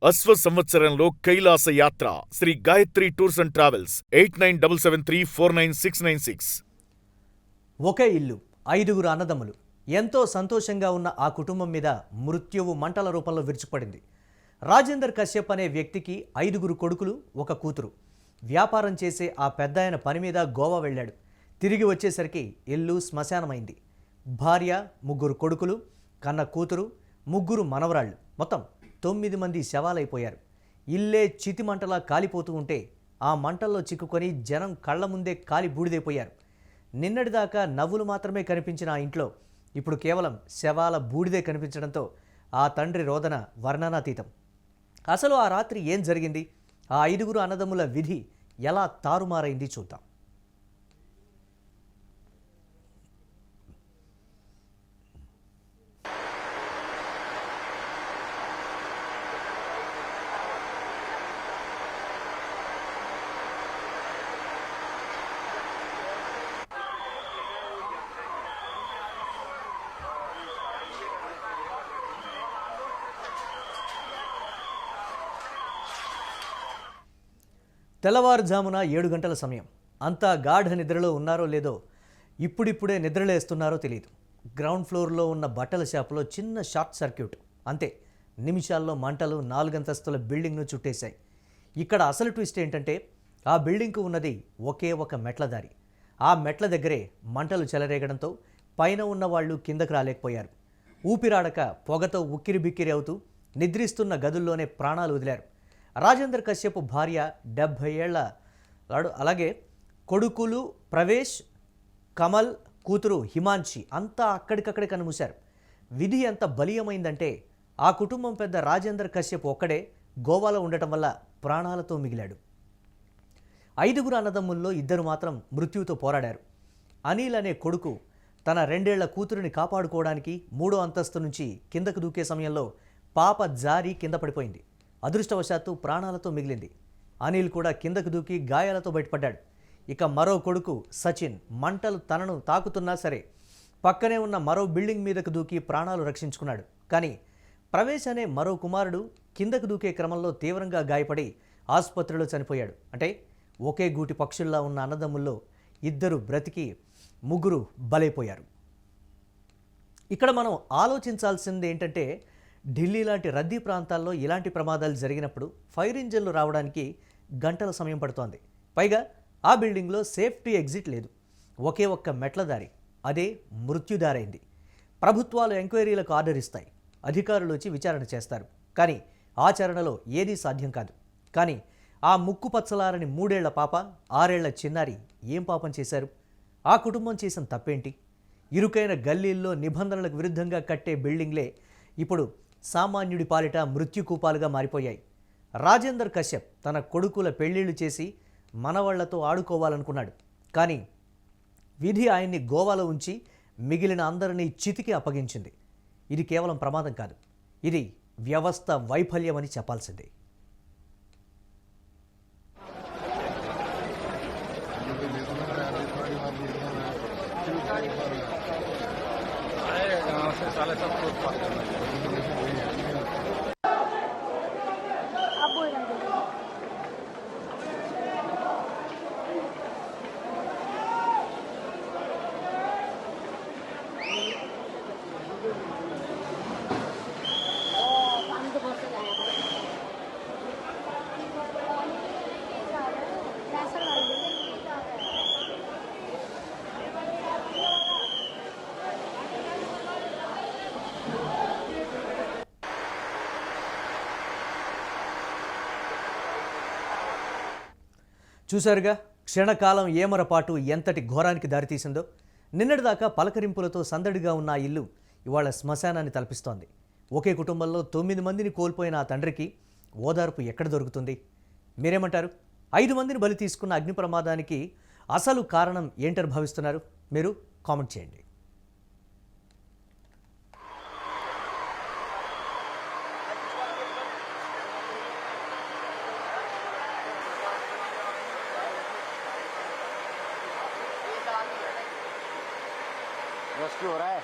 అశ్వ సంవత్సరంలో కైలాస యాత్ర Shri Gayatri tours and travels 8977349696. ఒకే ఇల్లు, 5గురు అన్నదమ్ములు. ఎంతో సంతోషంగా ఉన్న ఆ కుటుంబం మీద మృత్యువు మంటల రూపంలో విరుచుకుపడింది. రాజేందర్ కశ్యప్ అనే వ్యక్తికి 5గురు కొడుకులు, ఒక కూతురు. వ్యాపారం చేసే ఆ పెద్దాయన పని మీద గోవా వెళ్ళాడు. తిరిగి వచ్చేసరికి ఇల్లు శ్మశానమైంది. భార్య, 3 కొడుకులు, కన్న కూతురు, 3 మనవరాళ్ళు, మొత్తం 9 మంది శవాలైపోయారు. ఇల్లే చితిమంటలా కాలిపోతూ ఉంటే ఆ మంటల్లో చిక్కుకొని జనం కళ్ల ముందే కాలి బూడిదైపోయారు. నిన్నటిదాకా నవ్వులు మాత్రమే కనిపించిన ఆ ఇంట్లో ఇప్పుడు కేవలం శవాల బూడిదే కనిపించడంతో ఆ తండ్రి రోదన వర్ణనాతీతం. అసలు ఆ రాత్రి ఏం జరిగింది? ఆ 5గురు అన్నదమ్ముల విధి ఎలా తారుమారైంది చూద్దాం. తెల్లవారుజామున 7 గంటల సమయం. అంతా గాఢ నిద్రలో ఉన్నారో లేదో, ఇప్పుడిప్పుడే నిద్రలేస్తున్నారో తెలియదు. గ్రౌండ్ ఫ్లోర్లో ఉన్న బట్టల షాపులో చిన్న షార్ట్ సర్క్యూట్, అంతే. నిమిషాల్లో మంటలు 4 అంతస్తుల బిల్డింగ్ను చుట్టేశాయి. ఇక్కడ అసలు ట్విస్ట్ ఏంటంటే, ఆ బిల్డింగ్కు ఉన్నది ఒకే ఒక మెట్ల దారి. ఆ మెట్ల దగ్గరే మంటలు చెలరేగడంతో పైన ఉన్న వాళ్ళు కిందకు రాలేకపోయారు. ఊపిరాడక పొగతో ఉక్కిరిబిక్కిరి అవుతూ నిద్రిస్తున్న గదుల్లోనే ప్రాణాలు వదిలారు. రాజేందర్ కశ్యప్ భార్య 70 ఏళ్ల, అలాగే కొడుకులు ప్రవేశ్, కమల్, కూతురు హిమాన్షి అంతా అక్కడికక్కడే కనుమూశారు. విధి ఎంత బలీయమైందంటే ఆ కుటుంబం పెద్ద రాజేందర్ కశ్యప్ ఒక్కడే గోవాలో ఉండటం వల్ల ప్రాణాలతో మిగిలాడు. 5గురు అన్నదమ్ముల్లో 2 మాత్రం మృత్యువుతో పోరాడారు. అనిల్ అనే కొడుకు తన 2 ఏళ్ల కూతురిని కాపాడుకోవడానికి 3వ అంతస్తు నుంచి కిందకు దూకే సమయంలో పాప జారి కింద పడిపోయింది. అదృష్టవశాత్తు ప్రాణాలతో మిగిలింది. అనిల్ కూడా కిందకు దూకి గాయాలతో బయటపడ్డాడు. ఇక మరో కొడుకు సచిన్ మంటలు తనను తాకుతున్నా సరే పక్కనే ఉన్న మరో బిల్డింగ్ మీదకు దూకి ప్రాణాలు రక్షించుకున్నాడు. కానీ ప్రవేశ్ అనే మరో కుమారుడు కిందకు దూకే క్రమంలో తీవ్రంగా గాయపడి ఆసుపత్రిలో చనిపోయాడు. అంటే ఒకే గూటి పక్షుల్లా ఉన్న అన్నదమ్ముల్లో 2 బ్రతికి 3 బలైపోయారు. ఇక్కడ మనం ఆలోచించాల్సింది ఏంటంటే, ఢిల్లీ లాంటి రద్దీ ప్రాంతాల్లో ఇలాంటి ప్రమాదాలు జరిగినప్పుడు ఫైర్ ఇంజన్లు రావడానికి గంటల సమయం పడుతోంది. పైగా ఆ బిల్డింగ్లో సేఫ్టీ ఎగ్జిట్ లేదు. ఒకే ఒక్క మెట్ల దారి, అదే మృత్యుదారైంది. ప్రభుత్వాలు ఎంక్వైరీలకు ఆర్డర్ ఇస్తాయి, అధికారులు వచ్చి విచారణ చేస్తారు. కానీ ఆచరణలో ఏదీ సాధ్యం కాదు. కానీ ఆ ముక్కు పచ్చలారని 3 ఏళ్ల పాప, 6 ఏళ్ల చిన్నారి ఏం పాపం చేశారు? ఆ కుటుంబం చేసిన తప్పేంటి? ఇరుకైన గల్లీల్లో నిబంధనలకు విరుద్ధంగా కట్టే బిల్డింగ్లే ఇప్పుడు సామాన్యుడి పాలిట మృత్యుకూపాలుగా మారిపోయాయి. రాజేందర్ కశ్యప్ తన కొడుకుల పెళ్లిళ్లు చేసి మనవాళ్లతో ఆడుకోవాలనుకున్నాడు. కానీ విధి ఆయన్ని గోవాలో ఉంచి మిగిలిన అందరినీ చితికి అప్పగించింది. ఇది కేవలం ప్రమాదం కాదు, ఇది వ్యవస్థ వైఫల్యమని చెప్పాల్సిందే. చూశారుగా క్షణకాలం ఏమరపాటు ఎంతటి ఘోరానికి దారితీసిందో. నిన్నటిదాకా పలకరింపులతో సందడిగా ఉన్న ఆ ఇల్లు ఇవాళ శ్మశానాన్ని తలపిస్తోంది. ఒకే కుటుంబంలో 9 మందిని కోల్పోయిన ఆ తండ్రికి ఓదార్పు ఎక్కడ దొరుకుతుంది? మీరేమంటారు? 5 మందిని బలి తీసుకున్న అగ్ని ప్రమాదానికి అసలు కారణం ఏంటని భావిస్తున్నారు? మీరు కామెంట్ చేయండి. रेस्क्यू हो रहा है।